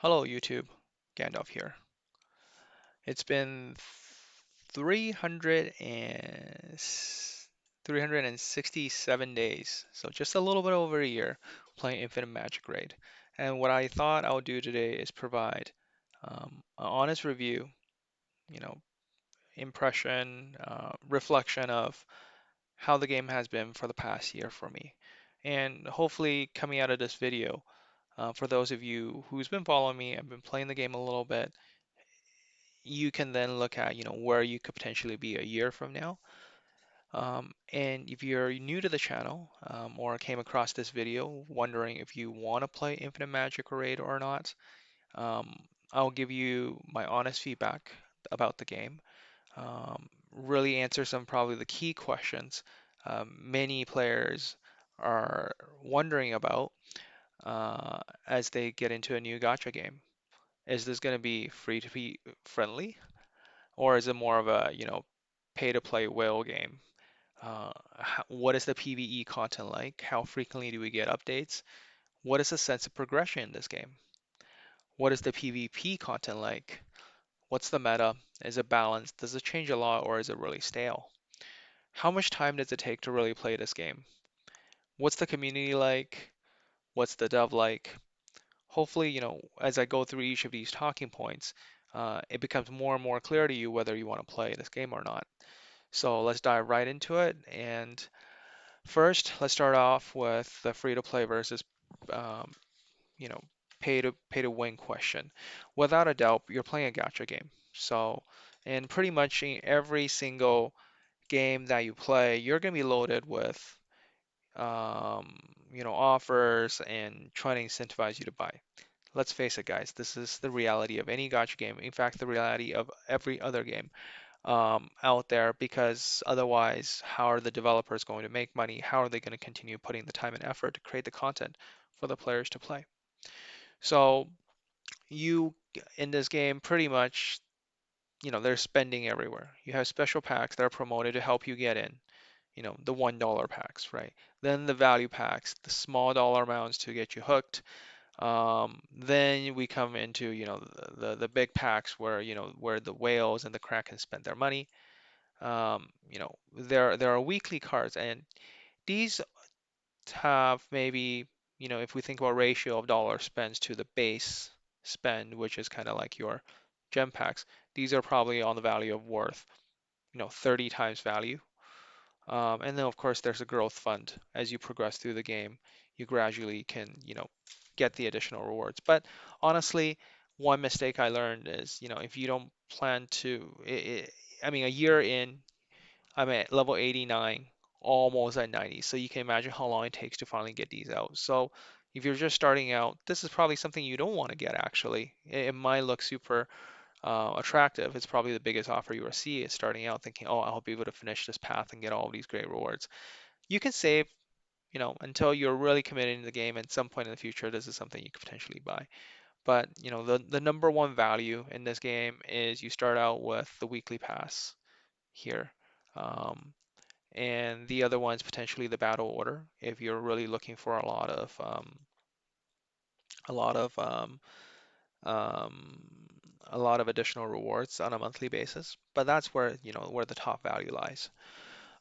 Hello YouTube, Gandalf here. It's been 300 and 367 days, so just a little bit over a year playing Infinite Magicraid. And what I thought I would do today is provide an honest review, you know, impression, reflection of how the game has been for the past year for me. And hopefully coming out of this video, for those of you who's been following me, I've been playing the game a little bit, you can then look at, where you could potentially be a year from now. And if you're new to the channel or came across this video wondering if you want to play Infinite Magic Raid or not, um, I'll give you my honest feedback about the game. Really answer some probably the key questions many players are wondering about as they get into a new gacha game. Is this going to be free to be friendly? Or is it more of a, pay to play whale game? What is the PvE content like? How frequently do we get updates? What is the sense of progression in this game? What is the PvP content like? What's the meta? Is it balanced? Does it change a lot or is it really stale? How much time does it take to really play this game? What's the community like? What's the dev like? Hopefully, as I go through each of these talking points, it becomes more and more clear to you whether you want to play this game or not. So let's dive right into it. And first, let's start off with the free to play versus, um, you know, pay to win question. Without a doubt, you're playing a gacha game. So, and pretty much in every single game that you play, you're gonna be loaded with, um, offers and trying to incentivize you to buy. Let's face it, guys, this is the reality of any gacha game. In fact, the reality of every other game out there, because otherwise, how are the developers going to make money? How are they going to continue putting the time and effort to create the content for the players to play? So you in this game pretty much, they're spending everywhere. You have special packs that are promoted to help you get in, the $1 packs, right? Then the value packs, the small dollar amounts to get you hooked. Then we come into, the big packs where, where the whales and the kraken spend their money. There are weekly cards, and these have maybe, if we think about ratio of dollar spends to the base spend, which is kind of like your gem packs, these are probably on the value of worth, 30 times value. And then of course there's a growth fund. As you progress through the game, you gradually can, get the additional rewards. But honestly, one mistake I learned is, if you don't plan to, I mean, a year in, I'm at level 89, almost at 90. So you can imagine how long it takes to finally get these out. So if you're just starting out, this is probably something you don't want to get actually. It might look super attractive. It's probably the biggest offer you will see is starting out thinking, oh, I'll be able to finish this path and get all of these great rewards. You can save, until you're really committed in the game. At some point in the future, this is something you could potentially buy. But, the number one value in this game is you start out with the weekly pass here. Um, and the other one's potentially the battle order if you're really looking for a lot of um, a lot of additional rewards on a monthly basis. But that's where where the top value lies.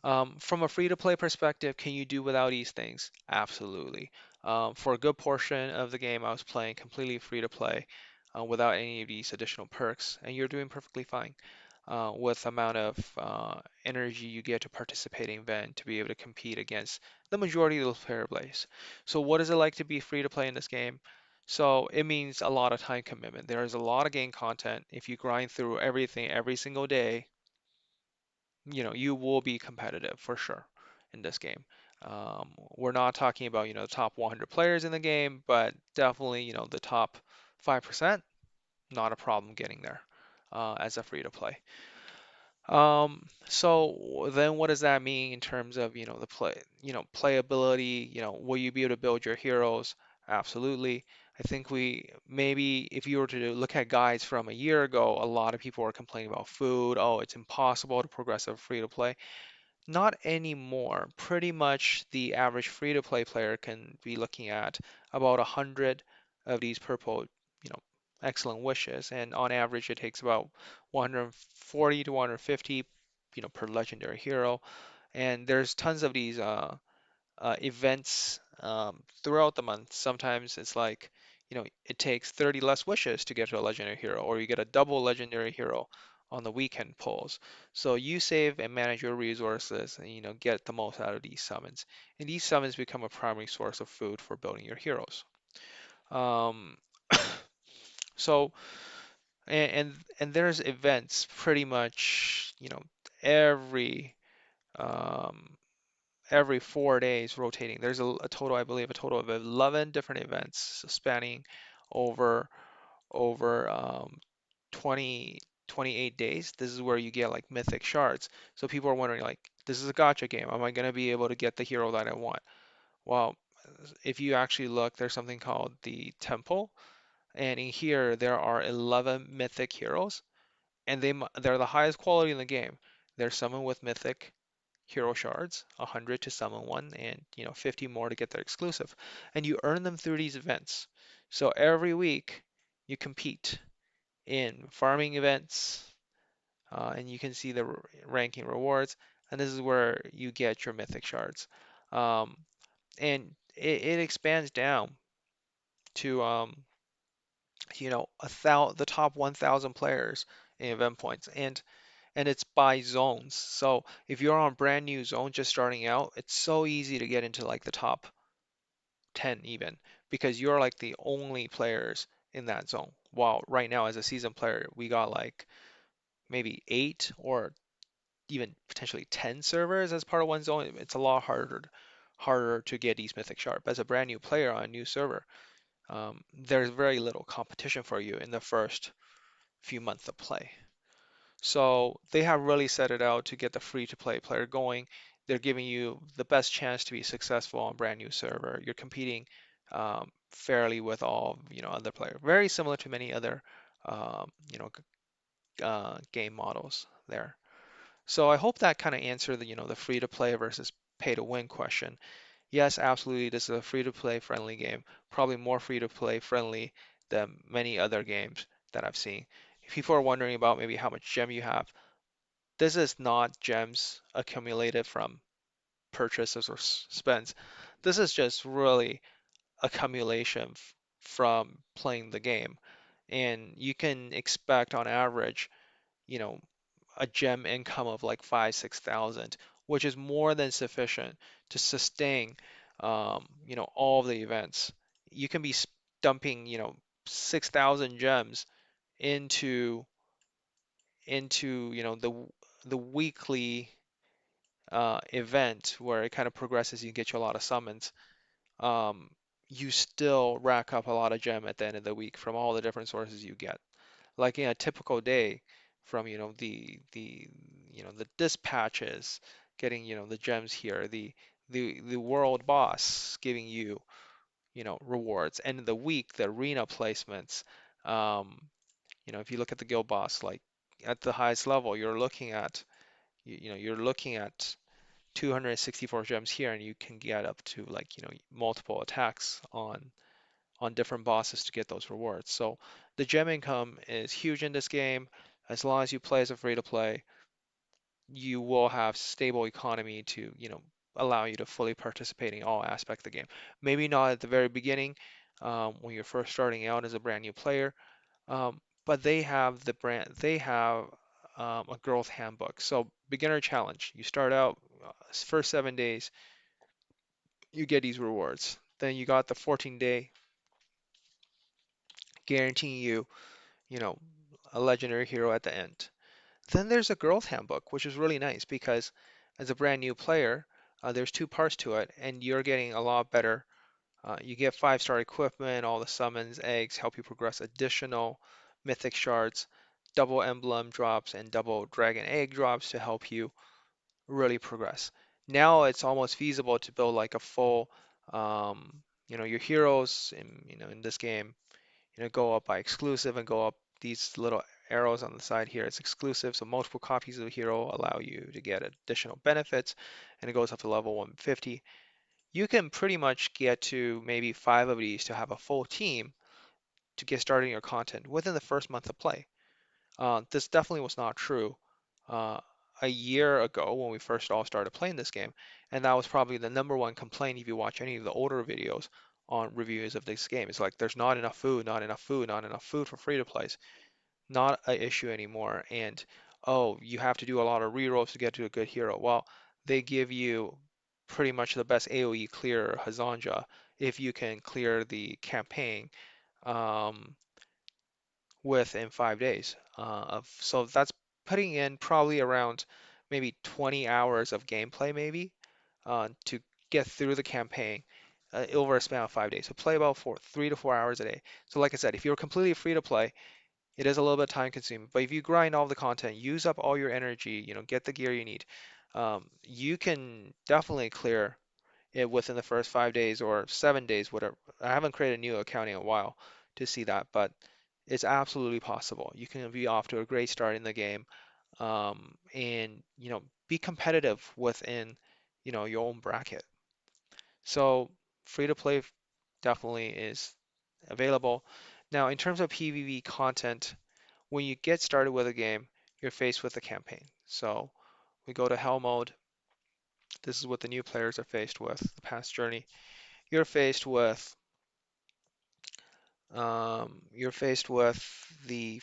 From a free-to-play perspective, can you do without these things? Absolutely. For a good portion of the game, I was playing completely free-to-play without any of these additional perks, and you're doing perfectly fine with the amount of energy you get to participate in event to be able to compete against the majority of those player base. So what is it like to be free-to-play in this game? So it means a lot of time commitment. There is a lot of game content. If you grind through everything every single day, you will be competitive for sure in this game. We're not talking about, the top 100 players in the game, but definitely, the top 5%, not a problem getting there as a free to play. So then what does that mean in terms of, the playability, will you be able to build your heroes? Absolutely. I think we maybe if you were to look at guides from a year ago, a lot of people were complaining about food. Oh, it's impossible to progress a free to play. Not anymore. Pretty much the average free to play player can be looking at about 100 of these purple, you know, excellent wishes, and on average it takes about 140 to 150, per legendary hero. And there's tons of these events throughout the month. Sometimes it's like, it takes 30 less wishes to get to a legendary hero, or you get a double legendary hero on the weekend pulls. So you save and manage your resources and, get the most out of these summons. And these summons become a primary source of food for building your heroes. Um, so and there's events pretty much, every um, every 4 days rotating. There's a total, I believe, a total of 11 different events spanning over over 20 28 days. This is where you get like mythic shards. So people are wondering like, this is a gacha game. Am I going to be able to get the hero that I want? Well, if you actually look, there's something called the temple, and in here there are 11 mythic heroes, and they're the highest quality in the game. They're summoned with mythic hero shards, 100 to summon one, and 50 more to get their exclusive. And you earn them through these events. So every week you compete in farming events, and you can see the ranking rewards. And this is where you get your mythic shards. Um, and it expands down to the top 1,000 players in event points, and it's by zones. So if you're on brand new zone just starting out, it's so easy to get into like the top 10 even, because you're like the only players in that zone. While right now as a seasoned player, we got like maybe 8 or even potentially 10 servers as part of one zone. It's a lot harder to get these mythic sharp. As a brand new player on a new server, there's very little competition for you in the first few months of play. So they have really set it out to get the free to play player going. They're giving you the best chance to be successful on brand new server. You're competing fairly with all other players. Very similar to many other game models there. So I hope that kind of answered the free to play versus pay to win question. Yes, absolutely, this is a free to play friendly game. Probably more free to play friendly than many other games that I've seen. If people are wondering about maybe how much gem you have, this is not gems accumulated from purchases or spends. This is just really accumulation from playing the game. And you can expect on average, you know, a gem income of like 5, 6,000, which is more than sufficient to sustain, all of the events. You can be dumping, 6,000 gems into the weekly event where it kind of progresses, you get you a lot of summons, um, you still rack up a lot of gem at the end of the week from all the different sources you get. Like in a typical day, from the dispatches, getting the gems here, the world boss giving you rewards, and in the week the arena placements. Um, if you look at the guild boss, like at the highest level, you're looking at 264 gems here, and you can get up to like multiple attacks on different bosses to get those rewards. So the gem income is huge in this game. As long as you play as a free to play, you will have stable economy to allow you to fully participate in all aspects of the game. Maybe not at the very beginning, when you're first starting out as a brand new player, but they have a growth handbook. So beginner challenge, you start out, first 7 days, you get these rewards. Then you got the 14-day guaranteeing you, you know, a legendary hero at the end. Then there's a growth handbook, which is really nice because as a brand new player, there's two parts to it, and you're getting a lot better. You get 5-star equipment, all the summons, eggs help you progress additional mythic shards, double emblem drops, and double dragon egg drops to help you really progress. Now it's almost feasible to build like a full, your heroes in this game, go up by exclusive and go up these little arrows on the side here. It's exclusive, so multiple copies of the hero allow you to get additional benefits, and it goes up to level 150. You can pretty much get to maybe 5 of these to have a full team, to get started in your content within the first month of play. This definitely was not true uh, a year ago when we first all started playing this game, and that was probably the number one complaint if you watch any of the older videos on reviews of this game. It's like there's not enough food, not enough food, not enough food for free to plays. Not an issue anymore. And oh, you have to do a lot of rerolls to get to a good hero. Well, they give you pretty much the best AoE clear Hazanja if you can clear the campaign um, within 5 days. So that's putting in probably around maybe 20 hours of gameplay, maybe to get through the campaign over a span of 5 days. So play about 3 to 4 hours a day. So like I said, if you're completely free to play, it is a little bit time consuming, but if you grind all the content, use up all your energy, get the gear you need, you can definitely clear it within the first 5 days or 7 days, whatever. I haven't created a new account in a while to see that, but it's absolutely possible. You can be off to a great start in the game, and be competitive within your own bracket. So free to play definitely is available. Now, in terms of PvP content, when you get started with a game, you're faced with a campaign. So we go to Hell mode. This is what the new players are faced with, the past journey. You're faced with you're faced with the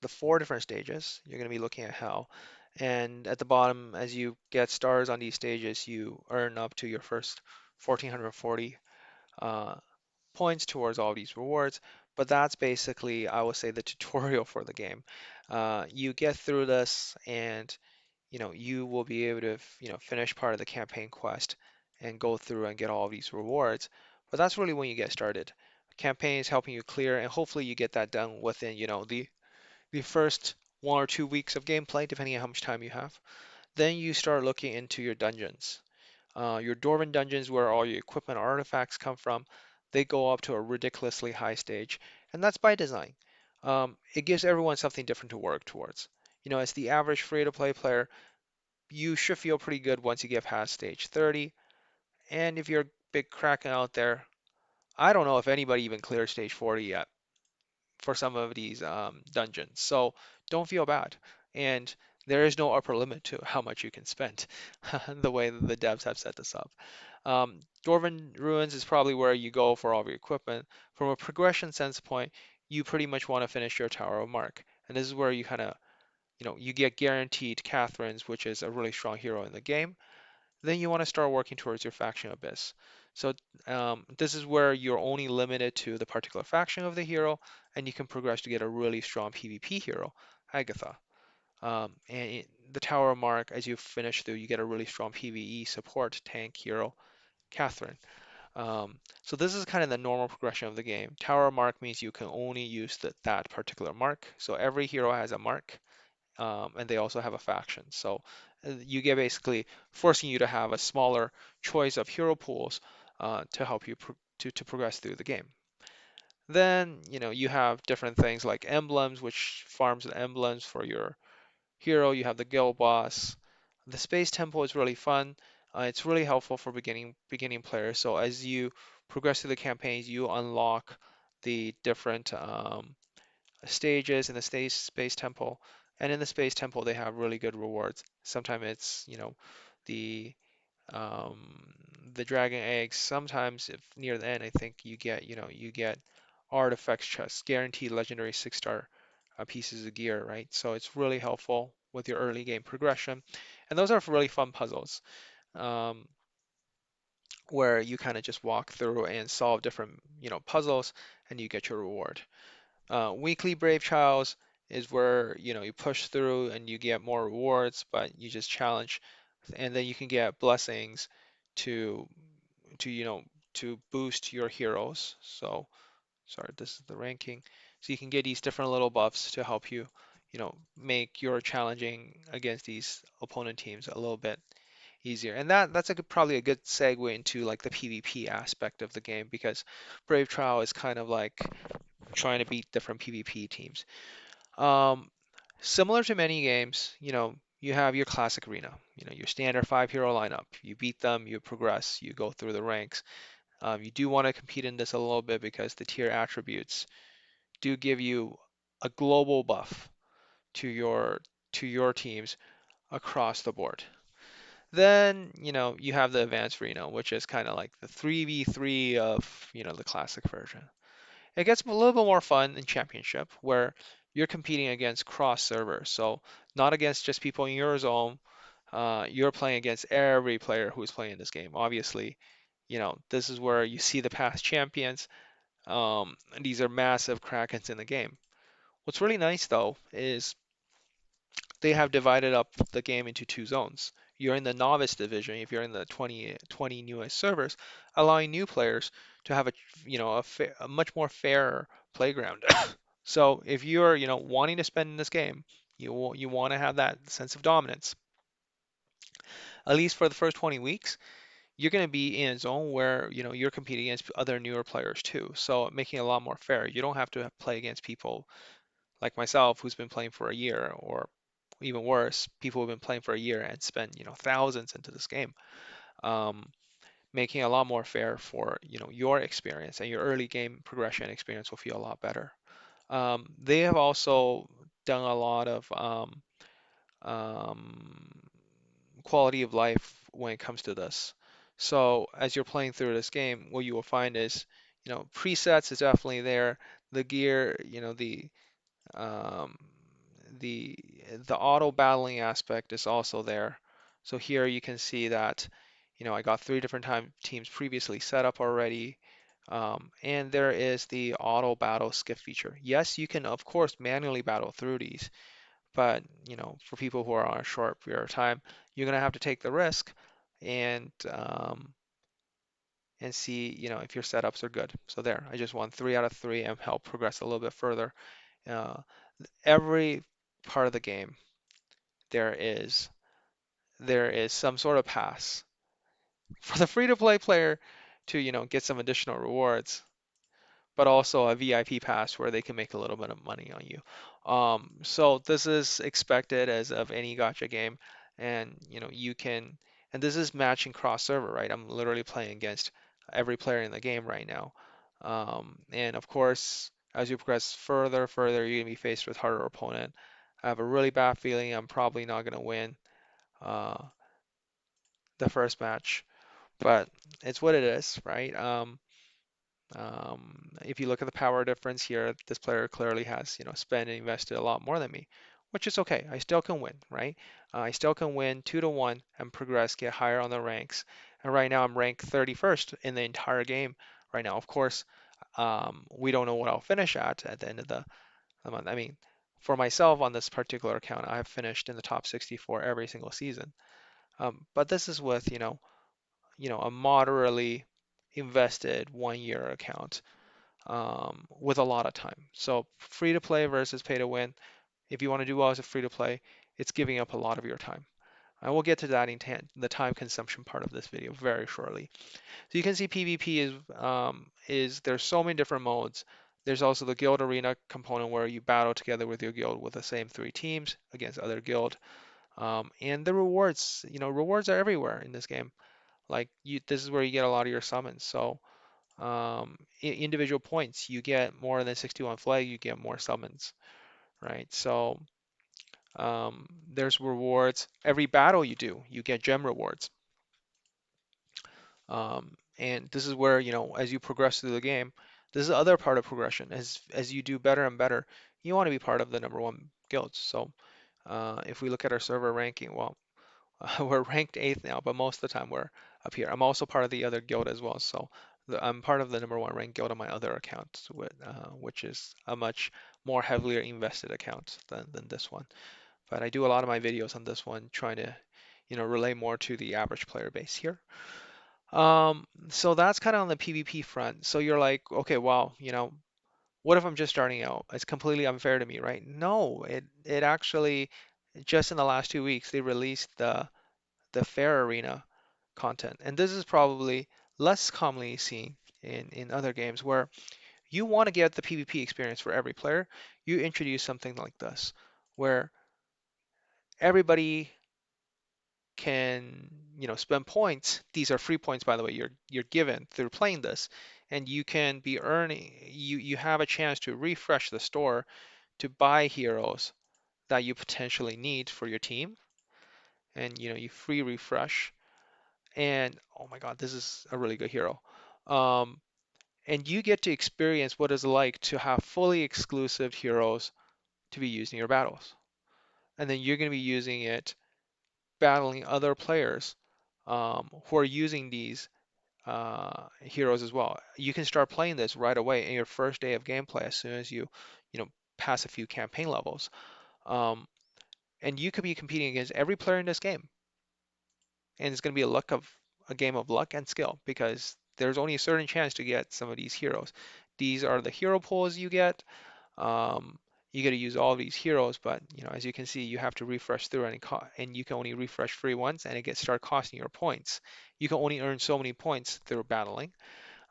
four different stages. You're going to be looking at Hell, and at the bottom, as you get stars on these stages, you earn up to your first 1440 uh, points towards all these rewards, but that's basically, I would say, the tutorial for the game. You get through this, and you will be able to, finish part of the campaign quest and go through and get all of these rewards. But that's really when you get started. Campaign is helping you clear, and hopefully you get that done within, the first 1 or 2 weeks of gameplay, depending on how much time you have. Then you start looking into your dungeons. Your Dwarven dungeons, where all your equipment artifacts come from, they go up to a ridiculously high stage, and that's by design. It gives everyone something different to work towards. As the average free-to-play player, you should feel pretty good once you get past stage 30. And if you're a big kraken out there, I don't know if anybody even cleared stage 40 yet for some of these dungeons. So don't feel bad. And there is no upper limit to how much you can spend, the way that the devs have set this up. Dwarven Ruins is probably where you go for all of your equipment. From a progression sense point, you pretty much want to finish your Tower of Mark. And this is where you kind of, you get guaranteed Catherine's, which is a really strong hero in the game. Then you want to start working towards your faction abyss. So this is where you're only limited to the particular faction of the hero, and you can progress to get a really strong PvP hero, Agatha. The Tower of Mark, as you finish through, you get a really strong PvE support tank hero, Catherine. So this is kind of the normal progression of the game. Tower of Mark means you can only use that particular mark. So every hero has a mark, and they also have a faction. So you get basically forcing you to have a smaller choice of hero pools to help you to progress through the game. Then, you have different things like emblems, which farms the emblems for your hero. You have the guild boss. The space temple is really fun. It's really helpful for beginning players. So as you progress through the campaigns, you unlock the different stages in the space temple, and in the space temple they have really good rewards. Sometimes it's the um, the dragon eggs. Sometimes if near the end, I think you get artifacts chests, guaranteed legendary 6-star pieces of gear, right? So it's really helpful with your early game progression, and those are really fun puzzles. Um, where you kind of just walk through and solve different, puzzles, and you get your reward. Weekly Brave Trials is where you push through and you get more rewards, but you just challenge, and then you can get blessings to to you know to boost your heroes. So sorry, this is the ranking. So you can get these different little buffs to help you, make your challenging against these opponent teams a little bit easier. And that's probably a good segue into like the PvP aspect of the game, because Brave Trial is kind of like trying to beat different PvP teams. Um, Similar to many games, you have your classic arena, your standard 5 hero lineup. You beat them, you progress, you go through the ranks. You do want to compete in this a little bit because the tier attributes, do give you a global buff to your teams across the board. Then, you have the advanced arena, which is kind of like the 3v3 of, the classic version. It gets a little bit more fun in championship where you're competing against cross servers. So not against just people in your zone. You're playing against every player who's playing this game. Obviously, this is where you see the past champions. These are massive krakens in the game. What's really nice though is they have divided up the game into two zones. You're in the novice division if you're in the 20 newest servers, allowing new players to have a much more fair playground. So if you're, wanting to spend in this game, you want to have that sense of dominance. At least for the first 20 weeks, you're going to be in a zone where, you're competing against other newer players too. So making it a lot more fair. You don't have to play against people like myself who's been playing for a year, or even worse, people who've been playing for a year and spent, thousands into this game. Um, Making it a lot more fair for, your experience, and your early game progression experience will feel a lot better. They have also done a lot of um, quality of life when it comes to this. So as you're playing through this game, what you will find is, presets is definitely there. The gear, um, the the auto battling aspect is also there. So here you can see that, I got three different teams previously set up already. And there is the auto battle skiff feature. Yes, you can of course manually battle through these, but for people who are on a short period of time, you're gonna have to take the risk and see, if your setups are good. So there, I just won 3 out of 3 and helped progress a little bit further. Uh, every part of the game, there is some sort of pass for the free-to-play player to, get some additional rewards, but also a VIP pass where they can make a little bit of money on you. So this is expected as of any gacha game, and and this is matching cross server, right? I'm literally playing against every player in the game right now. And of course, as you progress further, you're gonna be faced with harder opponent. I have a really bad feeling I'm probably not gonna win uh, the first match, but it's what it is, right? If you look at the power difference here, this player clearly has, spent and invested a lot more than me, which is okay. I still can win, right? I still can win 2-1 and progress, get higher on the ranks. And right now I'm ranked 31st in the entire game right now. Of course, we don't know what I'll finish at the end of the month. I mean, for myself on this particular account, I have finished in the top 64 every single season. But this is with, a moderately invested 1 year account with a lot of time. So free to play versus pay to win. If you want to do well as a free to play, it's giving up a lot of your time. I will get to that in the time consumption part of this video very shortly. So you can see PvP is there's so many different modes. There's also the guild arena component where you battle together with your guild with the same 3 teams against other guild. And the rewards, rewards are everywhere in this game. Like this is where you get a lot of your summons. So individual points, you get more than 61 flag, you get more summons, right? So there's rewards. Every battle you do, you get gem rewards. And this is where, as you progress through the game, this is the other part of progression. As you do better and better, you want to be part of the #1 guilds. So if we look at our server ranking, well, we're ranked 8th now, but most of the time we're up here. I'm also part of the other guild as well, so I'm part of the #1 ranked guild on my other account, which is a much more heavily invested account than this one. But I do a lot of my videos on this one, trying to, relay more to the average player base here. So that's kind of on the PvP front. So you're like, okay, well, what if I'm just starting out? It's completely unfair to me, right? No, it actually just in the last 2 weeks they released the fair arena content. And this is probably less commonly seen in other games where you want to get the PvP experience for every player. You introduce something like this, where everybody can, spend points. These are free points, by the way, you're given through playing this, and you can be earning, you have a chance to refresh the store to buy heroes that you potentially need for your team, and you free refresh. And oh my God, this is a really good hero. Um, and you get to experience what it's like to have fully exclusive heroes to be used in your battles. And then you're going to be using it battling other players who are using these heroes as well. You can start playing this right away in your first day of gameplay as soon as you know, pass a few campaign levels. Um, and you could be competing against every player in this game. And it's going to be a game of luck and skill because there's only a certain chance to get some of these heroes. These are the hero pools you get. Um, you got to use all of these heroes, but as you can see, you have to refresh through and you can only refresh free once, and it gets start costing your points. You can only earn so many points through battling.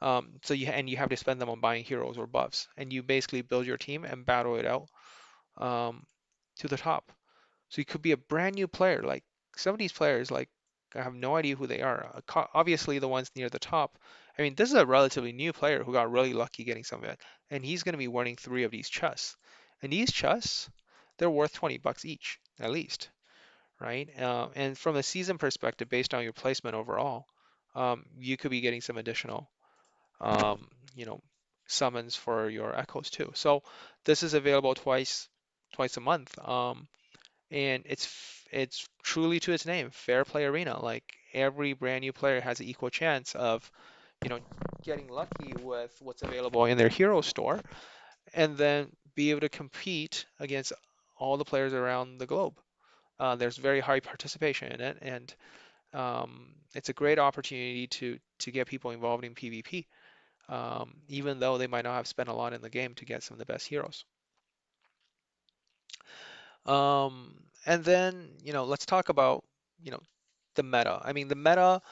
You have to spend them on buying heroes or buffs, and you basically build your team and battle it out um, to the top. So you could be a brand new player. Like some of these players, like I have no idea who they are. Obviously, the ones near the top. I mean, this is a relatively new player who got really lucky getting some of it, and he's going to be winning three of these chests. And these chests, they're worth 20 bucks each, at least, right? And from a season perspective, based on your placement overall, you could be getting some additional, um, you know, summons for your echoes too. So this is available twice a month. And it's truly to its name, fair play arena. Like every brand new player has an equal chance of, you know, getting lucky with what's available in their hero store, and then be able to compete against all the players around the globe. There's very high participation in it, and it's a great opportunity to get people involved in PvP, even though they might not have spent a lot in the game to get some of the best heroes. And then, let's talk about, you know, the meta. I mean, the meta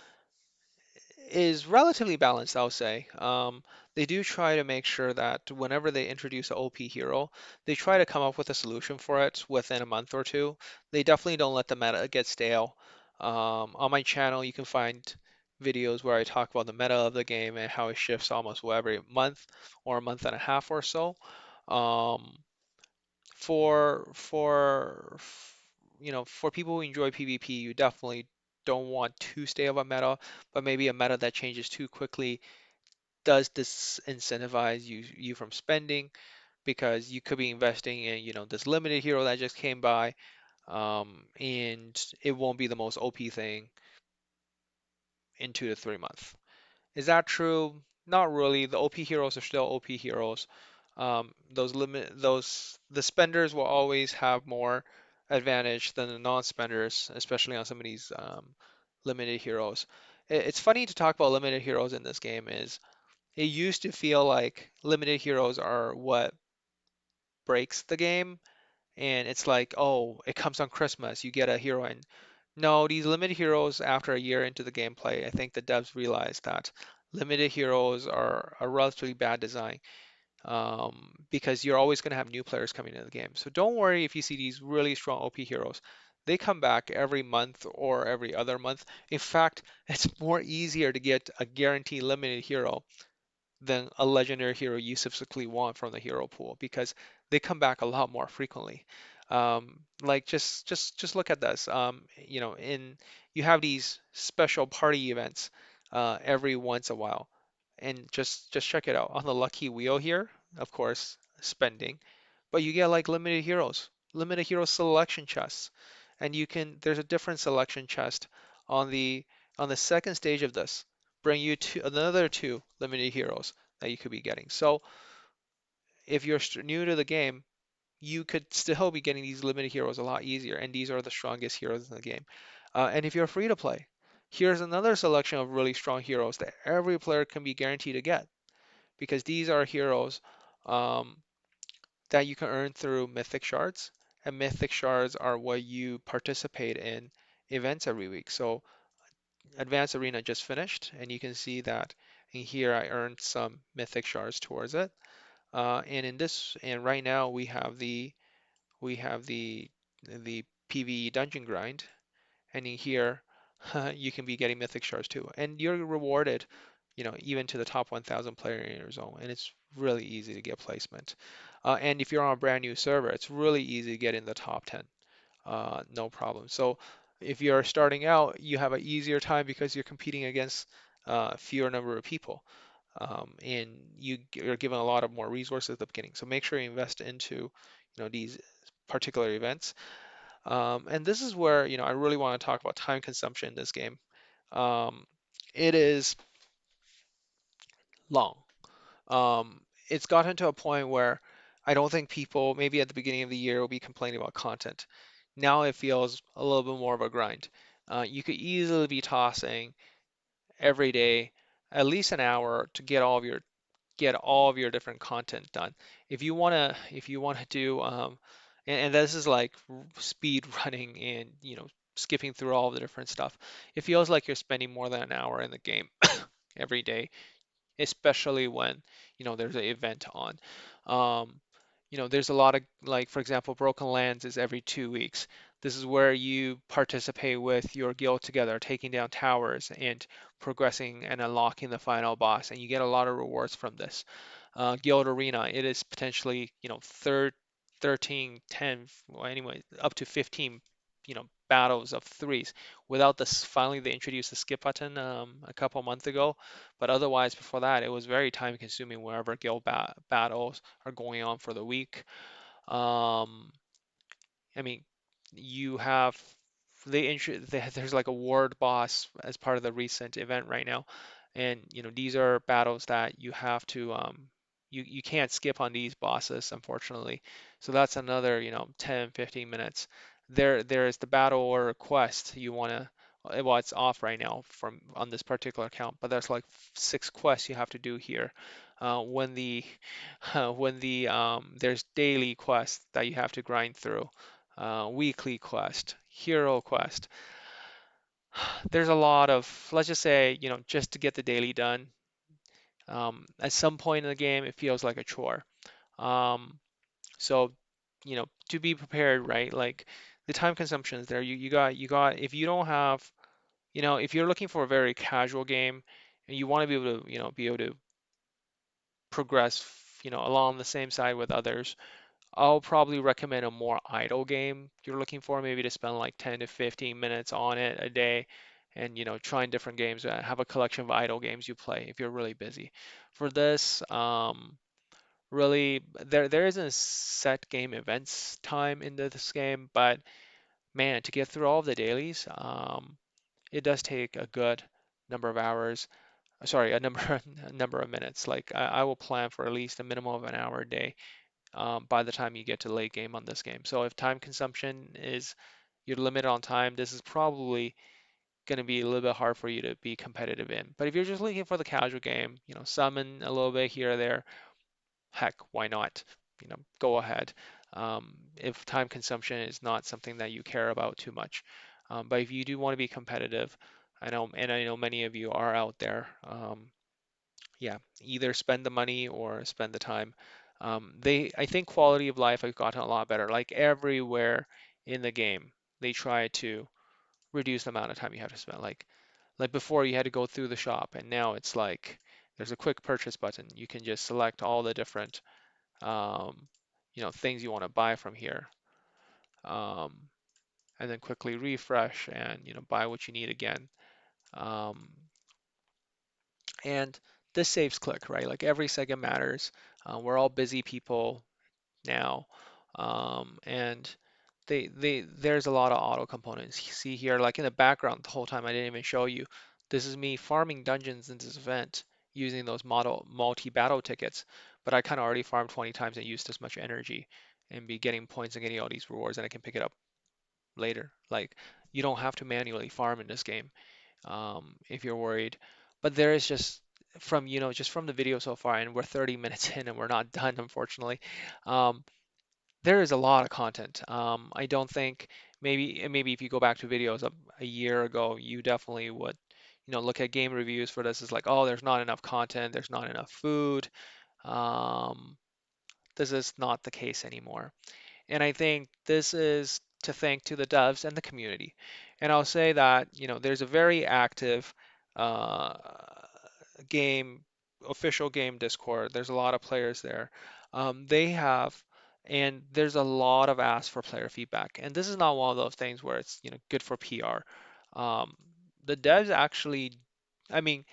is relatively balanced, I'll say. They do try to make sure that whenever they introduce an OP hero, they try to come up with a solution for it within a month or two. They definitely don't let the meta get stale. On my channel, you can find videos where I talk about the meta of the game and how it shifts almost every month or a month and a half or so. Um, for people who enjoy PvP, you definitely don't want too stay of a meta, but maybe a meta that changes too quickly does disincentivize you from spending because you could be investing in, this limited hero that just came by, and it won't be the most OP thing in 2 to 3 months. Is that true? Not really. The OP heroes are still OP heroes. The spenders will always have more advantage than the non-spenders, especially on some of these limited heroes. It's funny to talk about limited heroes in this game. Is it used to feel like limited heroes are what breaks the game, and it's like, oh, it comes on Christmas, you get a hero, and no, these limited heroes, after a year into the gameplay, I think the devs realized that limited heroes are a relatively bad design, because you're always going to have new players coming into the game. So don't worry if you see these really strong OP heroes. They come back every month or every other month. In fact, it's more easier to get a guaranteed limited hero than a legendary hero you specifically want from the hero pool because they come back a lot more frequently. Like just look at this. In you have these special party events every once a while, and just check it out on the lucky wheel here. Of course, spending, but you get like limited hero selection chests, and there's a different selection chest on the second stage of this, bring you to another two limited heroes that you could be getting. So if you're new to the game, you could still be getting these limited heroes a lot easier, and these are the strongest heroes in the game. And if you're free to play, here's another selection of really strong heroes that every player can be guaranteed to get, because these are heroes um, that you can earn through mythic shards, and mythic shards are what you participate in events every week. So Advanced Arena just finished, and you can see that in here I earned some mythic shards towards it. And right now we have the PvE dungeon grind, and in here you can be getting mythic shards too, and you're rewarded even to the top 1,000 player in your zone, and it's really easy to get placement. And if you're on a brand new server, it's really easy to get in the top 10, no problem. So if you're starting out, you have an easier time because you're competing against fewer number of people, and you're given a lot of more resources at the beginning. So make sure you invest into, these particular events. And this is where, I really want to talk about time consumption in this game. Um, it is long. It's gotten to a point where I don't think people, maybe at the beginning of the year, will be complaining about content. Now it feels a little bit more of a grind. You could easily be tossing every day at least an hour to get all of your different content done. If you wanna do and this is like speed running and skipping through all the different stuff. It feels like you're spending more than an hour in the game every day, especially when there's an event on. Um, there's a lot of, like, for example, Broken Lands is every 2 weeks. This is where you participate with your guild together, taking down towers and progressing and unlocking the final boss, and you get a lot of rewards from this. Guild Arena, it is potentially, third, 13, 10, well, anyway, up to 15, battles of threes. Without this, finally they introduced the skip button a couple months ago, but otherwise before that, it was very time consuming wherever guild battles are going on for the week. Um, I mean, you have there's like a ward boss as part of the recent event right now, and these are battles that you have to you can't skip on these bosses, unfortunately. So that's another 10 15 minutes. There is the battle or quest you want to, well, it's off right now from on this particular account, but there's like 6 quests you have to do here. When the there's daily quests that you have to grind through, weekly quest, hero quest. There's a lot of, let's just say, just to get the daily done. At some point in the game, it feels like a chore. Um, so, to be prepared, right? Like the time consumption is there. You got, if you don't have, if you're looking for a very casual game and you want to be able to, progress, along the same side with others, I'll probably recommend a more idle game you're looking for, maybe to spend like 10 to 15 minutes on it a day and trying different games, have a collection of idle games you play if you're really busy. For this, really there isn't a set game events time into this game, but man, to get through all of the dailies, it does take a good number of hours. Sorry, a number a number of minutes. Like I will plan for at least a minimum of an hour a day by the time you get to late game on this game. So if time consumption is you're limited on time, this is probably going to be a little bit hard for you to be competitive in. But if you're just looking for the casual game, summon a little bit here or there, heck, why not? Go ahead. If time consumption is not something that you care about too much. But if you do want to be competitive, I know many of you are out there. Yeah, either spend the money or spend the time. I think quality of life has gotten a lot better. Like everywhere in the game, they try to reduce the amount of time you have to spend. Like before, you had to go through the shop, and now it's like there's a quick purchase button. You can just select all the different, um, things you want to buy from here, um, and then quickly refresh and buy what you need again. Um, and this saves click, right? Like every second matters. We're all busy people now, and there's a lot of auto components. You see here, like in the background, the whole time I didn't even show you. This is me farming dungeons in this event using those model multi-battle tickets, but I kind of already farmed 20 times and used this much energy and be getting points and getting all these rewards, and I can pick it up later. Like you don't have to manually farm in this game, if you're worried. But there is just from the video so far, and we're 30 minutes in and we're not done, unfortunately. Um, there is a lot of content. I don't think maybe if you go back to videos a year ago, you definitely would, look at game reviews for this as like, oh, there's not enough content, there's not enough food. Um, this is not the case anymore. And I think this is to thank to the devs and the community. And I'll say that, there's a very active uh, game, official game Discord. There's a lot of players there. They have, and there's a lot of ask for player feedback. And this is not one of those things where it's, good for PR. Um, the devs actually, I mean,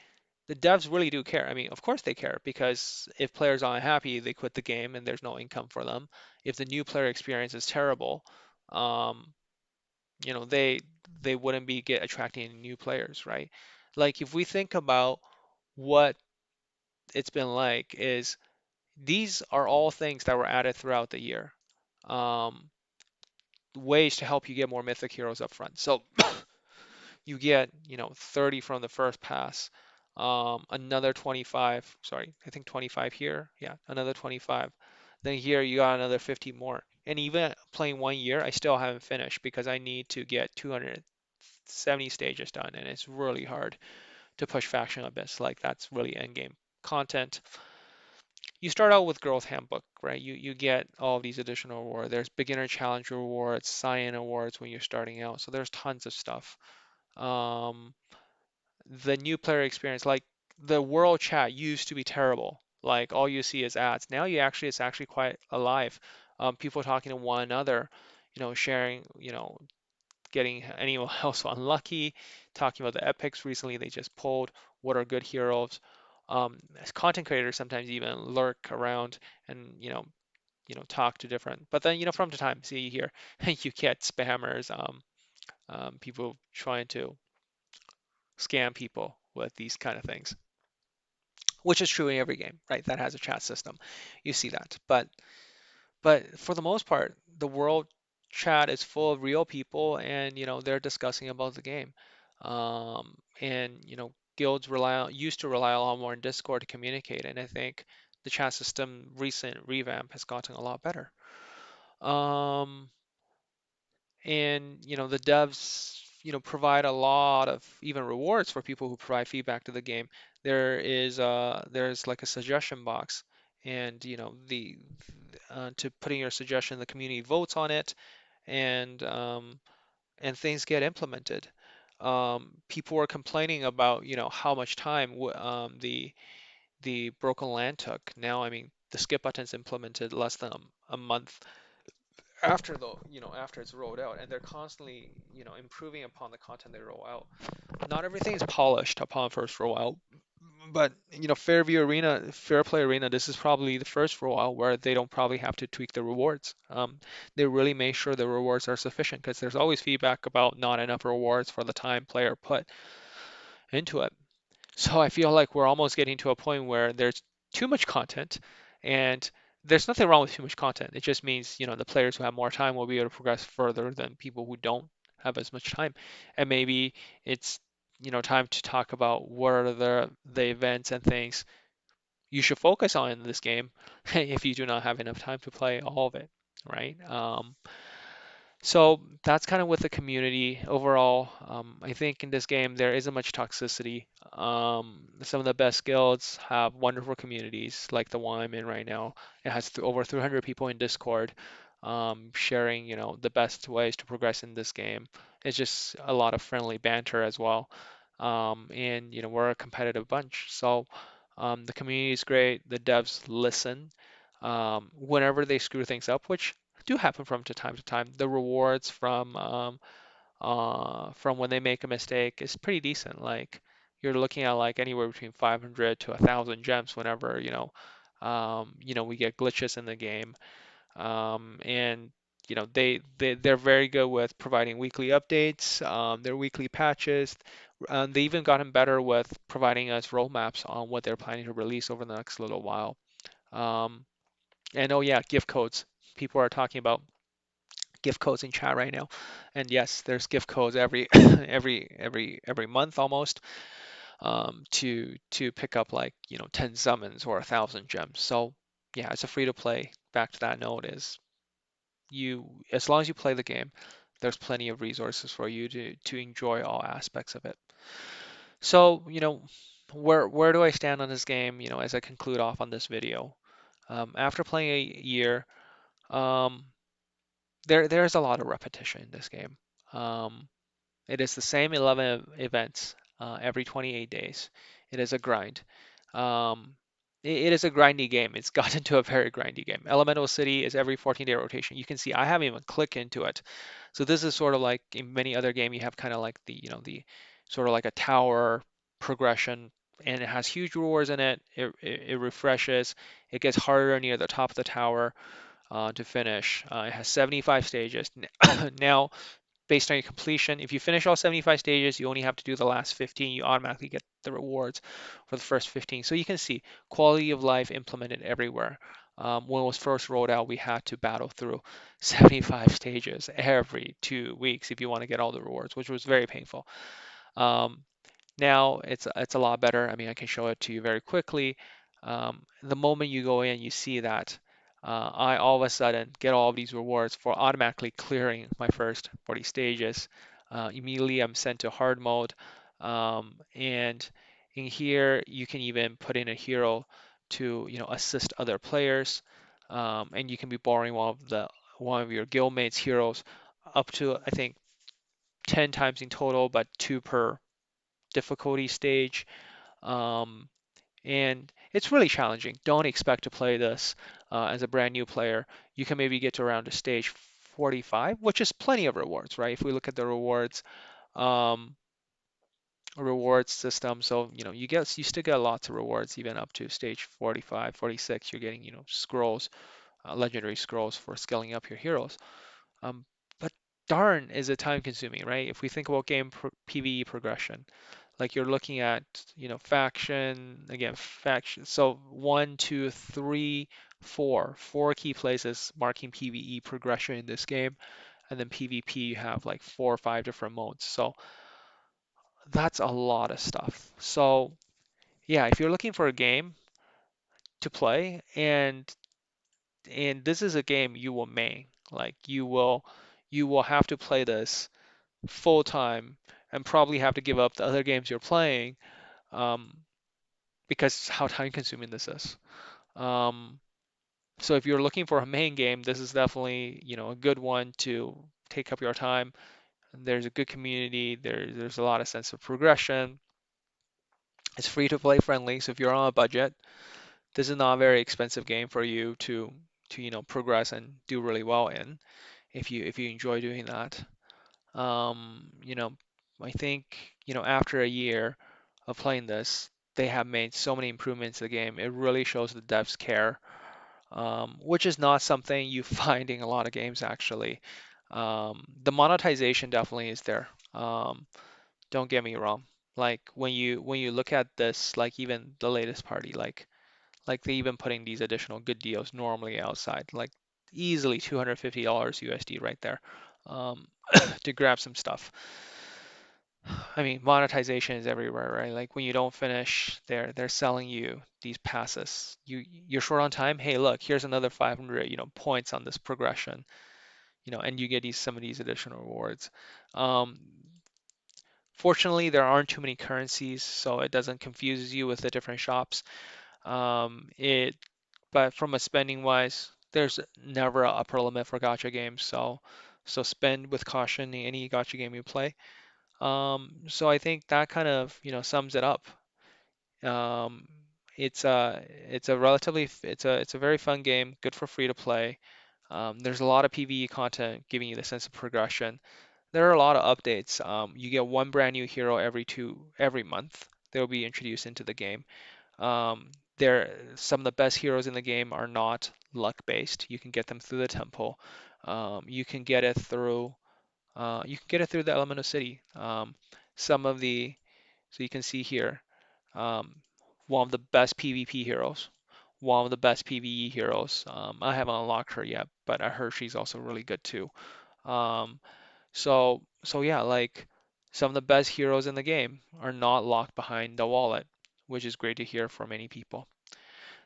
the devs really do care. I mean, of course they care because if players aren't happy, they quit the game and there's no income for them. If the new player experience is terrible, um, you know, they wouldn't be get attracting any new players, right? Like if we think about what it's been like is these are all things that were added throughout the year. Um, Ways to help you get more mythic heroes up front. So you get, 30 from the first pass, another 25, sorry, I think 25 here. Yeah, another 25. Then here you got another 50 more. And even playing 1 year, I still haven't finished because I need to get 270 stages done, and it's really hard to push Faction Abyss. Like that's really end game content. You start out with Growth Handbook, right? You get all these additional rewards. There's beginner challenge rewards, Cyan awards when you're starting out. So there's tons of stuff. Um, the new player experience, like the world chat used to be terrible. Like all you see is ads. Now it's actually quite alive. People talking to one another, sharing, getting anyone else unlucky, talking about the epics recently they just pulled, what are good heroes. As content creators sometimes even lurk around and talk to different. But then from the time, see here, you get spammers, people trying to scam people with these kind of things, which is true in every game, right? That has a chat system. You see that. But for the most part, the world chat is full of real people and they're discussing about the game. And guilds used to rely a lot more on Discord to communicate, and I think the chat system recent revamp has gotten a lot better. Um, and the devs provide a lot of even rewards for people who provide feedback to the game. There's like a suggestion box, and the to put in your suggestion, the community votes on it, and things get implemented. People were complaining about how much time the broken land took. Now I mean the skip button's implemented less than a month after after it's rolled out, and they're constantly improving upon the content they roll out. Not everything is polished upon first rollout, but Fair Play Arena, this is probably the first rollout where they don't probably have to tweak the rewards. They really make sure the rewards are sufficient because there's always feedback about not enough rewards for the time player put into it. So I feel like we're almost getting to a point where there's too much content, and there's nothing wrong with too much content. It just means, the players who have more time will be able to progress further than people who don't have as much time. And maybe it's, time to talk about what are the events and things you should focus on in this game if you do not have enough time to play all of it, right? So that's kind of with the community overall. I think in this game there isn't much toxicity. Some of the best guilds have wonderful communities, like the one I'm in right now. It has over 300 people in Discord, sharing, the best ways to progress in this game. It's just a lot of friendly banter as well. And we're a competitive bunch, so the community is great. The devs listen. Whenever they screw things up, which do happen from time to time. The rewards from when they make a mistake is pretty decent. Like you're looking at like anywhere between 500 to 1,000 gems whenever we get glitches in the game. And they're very good with providing weekly updates, their weekly patches. They even gotten better with providing us roadmaps on what they're planning to release over the next little while. Um, and oh yeah, gift codes. People are talking about gift codes in chat right now. And yes, there's gift codes every every month almost, to pick up like 10 summons or 1,000 gems. So yeah, it's a free to play. Back to that note is as long as you play the game, there's plenty of resources for you to enjoy all aspects of it. So where do I stand on this game? As I conclude off on this video, after playing a year, um, there's a lot of repetition in this game. Um, it is the same 11 events every 28 days. It is a grind. Um, it is a grindy game. It's gotten to a very grindy game. Elemental City is every 14-day rotation. You can see I haven't even clicked into it. So this is sort of like in many other game, you have kind of like the sort of like a tower progression, and it has huge rewards in it. It refreshes. It gets harder near the top of the tower to finish. It has 75 stages. Now, based on your completion. If you finish all 75 stages, you only have to do the last 15. You automatically get the rewards for the first 15. So you can see quality of life implemented everywhere. When it was first rolled out, we had to battle through 75 stages every 2 weeks if you want to get all the rewards, which was very painful. Um, Now it's a lot better. I mean, I can show it to you very quickly. The moment you go in, you see that I all of a sudden get all of these rewards for automatically clearing my first 40 stages. Immediately, I'm sent to hard mode, and in here you can even put in a hero to assist other players, and you can be borrowing one of your guildmates' heroes up to I think 10 times in total, but two per difficulty stage. Um, and it's really challenging. Don't expect to play this as a brand new player. You can maybe get to around to stage 45, which is plenty of rewards, right? If we look at the um, rewards system, so you still get lots of rewards even up to stage 45, 46. You're getting scrolls, legendary scrolls for scaling up your heroes. Um, but darn, is it time consuming, right? If we think about PvE progression, like you're looking at, faction, again, faction. So one, two, three, four key places marking PvE progression in this game. And then PvP, you have like 4 or 5 different modes. So that's a lot of stuff. So yeah, if you're looking for a game to play, and this is a game you will main, like you will have to play this full time and probably have to give up the other games you're playing um, because how time consuming this is. Um, so if you're looking for a main game, this is definitely a good one to take up your time. There's a good community. There's a lot of sense of progression. It's free to play friendly, so if you're on a budget, this is not a very expensive game for you to progress and do really well in if you enjoy doing that. Um, you know, I think, after a year of playing this, they have made so many improvements to the game. It really shows the devs care, which is not something you find in a lot of games actually. The monetization definitely is there. Don't get me wrong. Like when you look at this, like even the latest party, like they even putting these additional good deals normally outside, like easily $250 USD right there, um, to grab some stuff. I mean, monetization is everywhere, right? Like when you don't finish, they're selling you these passes. You're short on time. Hey, look, here's another 500, points on this progression, and you get some of these additional rewards. Um, Fortunately, there aren't too many currencies, so it doesn't confuse you with the different shops. It, but from a spending wise, there's never a upper limit for gacha games, so spend with caution in any gacha game you play. So I think that kind of, sums it up. Um, it's a it's a very fun game, good for free to play. There's a lot of PvE content giving you the sense of progression. There are a lot of updates. You get one brand new hero every month. They'll be introduced into the game. Some of the best heroes in the game are not luck based. You can get them through the temple. You can get it through the Elemental City. Some of the So you can see here, um, one of the best PvP heroes, one of the best PvE heroes. I haven't unlocked her yet, but I heard she's also really good too. Um, so yeah, like some of the best heroes in the game are not locked behind the wallet, which is great to hear from many people.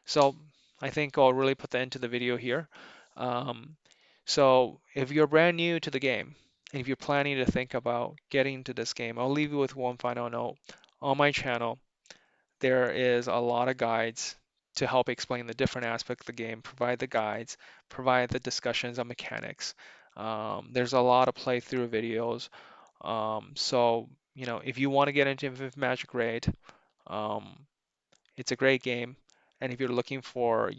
So I think I'll really put the end to the video here. Um, so if you're brand new to the game, and if you're planning to think about getting into this game, I'll leave you with one final note. On my channel, there is a lot of guides to help explain the different aspects of the game, provide the guides, provide the discussions on mechanics. There's a lot of playthrough videos. So if you want to get into Magic Raid, Um, it's a great game, and if you're looking for,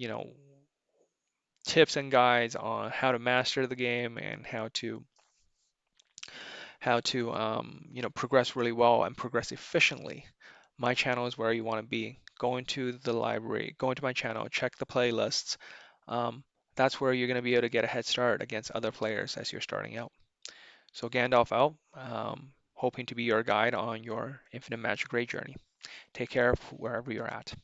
tips and guides on how to master the game and how to progress really well and progress efficiently, my channel is where you want to be. Go into the library, go into my channel, check the playlists. Um, that's where you're going to be able to get a head start against other players as you're starting out. So Gandalf out, hoping to be your guide on your Infinite Magic Grade journey. Take care of wherever you're at.